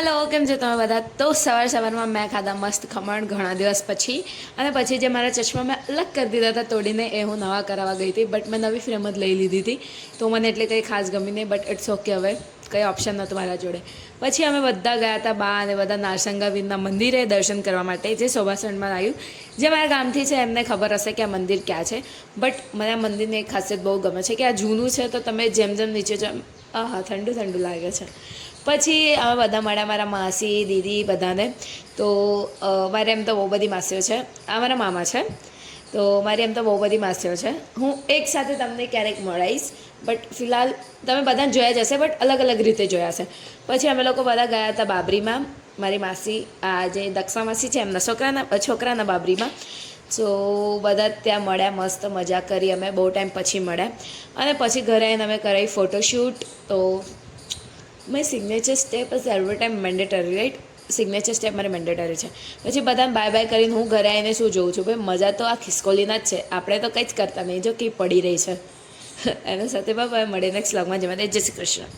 Hello केम छो તમે બધા? તો સવારમાં મેં ખાધા મસ્ત ખમણ ઘણા દિવસ પછી, અને પછી જે મારા ચશ્મા મેં અલગ કરી દીધા હતા તોડીને, એ હું નવા કરાવવા ગઈ હતી. બટ મેં નવી ફ્રેમ જ લઈ લીધી હતી, તો મને એટલે કંઈ ખાસ ગમી નહીં. બટ ઇટ્સ ઓકે, હવે કંઈ ઓપ્શન નહોતું મારા જોડે. પછી અમે બધા ગયા હતા બા અને બધા નારસંગાવીરના મંદિરે દર્શન કરવા માટે, જે શોભાસણમાં આવ્યું. જે મારા ગામથી છે એમને ખબર હશે કે આ મંદિર ક્યાં છે. બટ મને આ મંદિરની એક ખાસિયત બહુ ગમે છે કે આ જૂનું છે, તો તમે જેમ જેમ નીચે જાઓ, આહા ઠંડુ ઠંડુ લાગે છે. પછી અમે બધા મળ્યા, મારા માસી દીદી બધાને. તો મારે એમ તો બહુ બધી માસીઓ છે, આ મારા મામા છે. તો મારી એમ તો બહુ બધી માસીઓ છે. હું એક સાથે તમને ક્યારેક મળાવીશ, બટ ફિલહાલ તમે બધાને જોયા જ હશે, બટ અલગ અલગ રીતે જોયા હશે. પછી અમે લોકો બધા ગયા હતા બાબરીમાં, મારી માસી આ જે દક્ષા માસી છે એમના છોકરાના બાબરીમાં. સો બધા ત્યાં મળ્યા, મસ્ત મજા કરી અમે, બહુ ટાઈમ પછી મળ્યા. અને પછી ઘરે આવીને અમે કરાવી ફોટોશૂટ. તો મારી signature step is every time mandatory, right? Signature step મારે મેન્ડેટરી છે. પછી બધાને બાય બાય કરીને હું ઘરે આવીને શું જોઉં છું, ભાઈ મજા તો આ ખિસકોલીના જ છે, આપણે તો કંઈ જ કરતા નહીં, જો કંઈ પડી રહી છે. એના સાથે બાય મળીએ નેક્સ્ટ વ્લોગમાં. જવા દે, જય શ્રી કૃષ્ણ.